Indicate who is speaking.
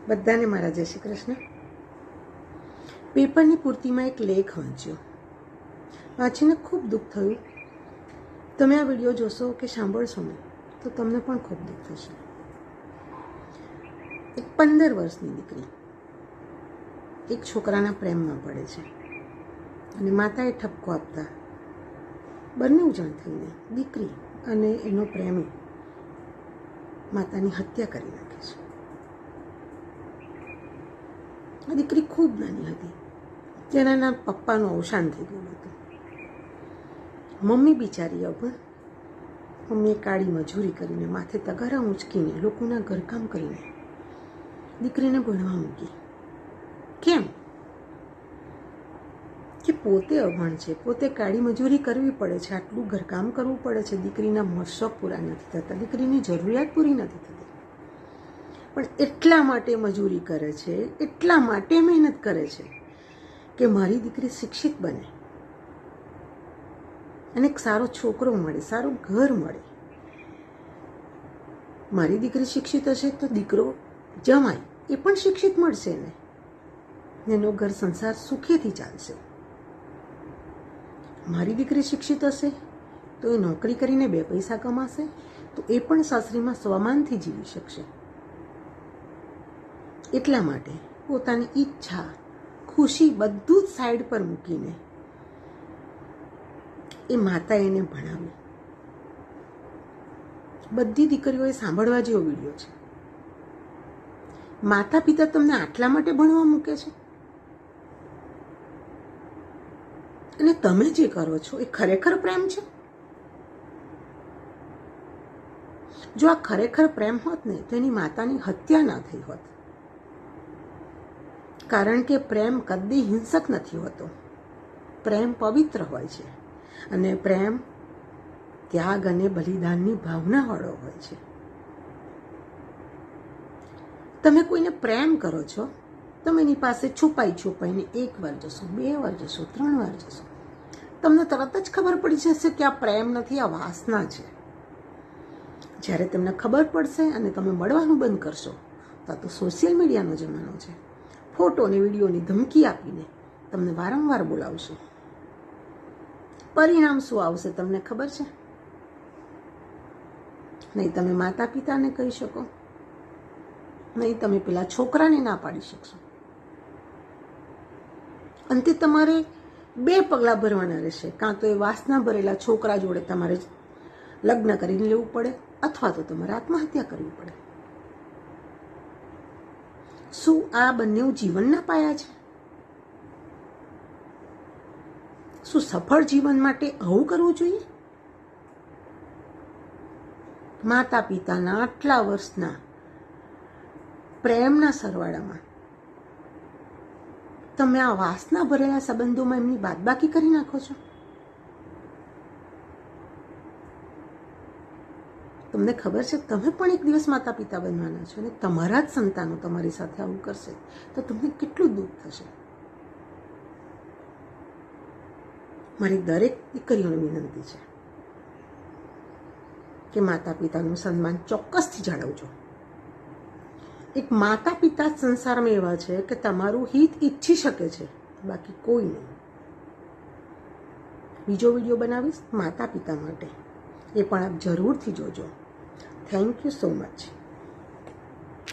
Speaker 1: બધાને મારા જય શ્રી કૃષ્ણ. પેપરની પૂર્તિમાં એક લેખ વાંચ્યો. વાંચીને ખૂબ દુઃખ થયું. તમે આ વિડીયો જોશો કે સાંભળશો ને તો તમને પણ ખૂબ દુઃખ થશે. એક 15 વર્ષની દીકરી એક છોકરાના પ્રેમમાં પડે છે અને માતાએ ઠપકો આપતા બંને જણ થઈને દીકરી અને એનો પ્રેમી માતાની હત્યા કરી નાખે છે. આ દીકરી ખૂબ નાની હતી. જેના પપ્પાનું અવસાન થઈ ગયું હતું. મમ્મી બિચારી અભણ. મમ્મીએ કાળી મજૂરી કરીને માથે તગારા ઊંચકીને લોકોના ઘરકામ કરીને દીકરીને ભણવા મૂકી. કેમ કે પોતે અભણ છે, પોતે કાળી મજૂરી કરવી પડે છે, આટલું ઘરકામ કરવું પડે છે, દીકરીના મોજ-શોખ પૂરા નથી થતા, દીકરીની જરૂરિયાત પૂરી નથી થતી. પણ એટલા માટે મજૂરી કરે છે, એટલા માટે મહેનત કરે છે કે મારી દીકરી શિક્ષિત બને અને એક સારો છોકરો મળે, સારું ઘર મળે. મારી દીકરી શિક્ષિત હશે તો દીકરો જમાય એ પણ શિક્ષિત મળશે ને એનો ઘર સંસાર સુખેથી ચાલશે. મારી દીકરી શિક્ષિત હશે તો એ નોકરી કરીને 2 પૈસા કમાશે તો એ પણ સાસરીમાં સ્વમાનથી જીવી શકશે. એટલા માટે પોતાની ઈચ્છા, ખુશી બધું જ સાઈડ પર મૂકીને એ માતાએ એને ભણાવી. બધી દીકરીઓએ સાંભળવા જેવો વિડીયો છે. માતા પિતા તમને આટલા માટે ભણવા મૂકે છે અને તમે જે કરો છો એ ખરેખર પ્રેમ છે? જો આ ખરેખર પ્રેમ હોત ને તો એની માતાની હત્યા ના થઈ હોત. કારણ કે પ્રેમ કદી હિંસક નથી હોતો. પ્રેમ પવિત્ર હોય છે અને પ્રેમ ત્યાગ અને બલિદાનની ભાવનાવાળો હોય છે. તમે કોઈને પ્રેમ કરો છો, તમે એની પાસે છુપાઈને 1 વાર જશો, 2 વાર જશો, 3 વાર જશો, તમને તરત જ ખબર પડી જશે કે આ પ્રેમ નથી, આ વાસના છે. જ્યારે તમને ખબર પડશે અને તમે મળવાનું બંધ કરશો તો સોશિયલ મીડિયાનો જમાનો છે. ફોટો અને વિડીયોની ધમકી આપીને તમને વારંવાર બોલાવશે. પરિણામ શું આવશે તમને ખબર છે? નહીં તમે માતા પિતાને કહી શકો, નહીં તમે પેલા છોકરાને ના પાડી શકશો. અંતે તમારે 2 પગલાં ભરવાના રહેશે. કાં તો એ વાસના ભરેલા છોકરા જોડે તમારે લગ્ન કરીને લેવું પડે અથવા તો તમારે આત્મહત્યા કરવી પડે. શું આ બંને જીવનના પાયા છે? શું સફળ જીવન માટે આવું કરવું જોઈએ? માતા પિતાના આટલા વર્ષના પ્રેમના સરવાળામાં તમે આ વાસના ભરેલા સંબંધોમાં એમની બાદબાકી કરી નાખો છો. તમને ખબર છે તમે પણ એક દિવસ માતા પિતા બનવાના છો અને તમારા જ સંતાનો તમારી સાથે આવું કરશે તો તમને કેટલું દુઃખ થશે. મારી દરેક દીકરીઓને વિનંતી છે કે માતા પિતાનું સન્માન ચોક્કસથી જાળવજો. એક માતા પિતા સંસારમાં એવા છે કે તમારું હિત ઈચ્છી શકે છે, બાકી કોઈ નહીં. બીજો વિડીયો બનાવીશ માતા પિતા માટે, એ પણ આપ જરૂરથી જોજો. Thank you so much.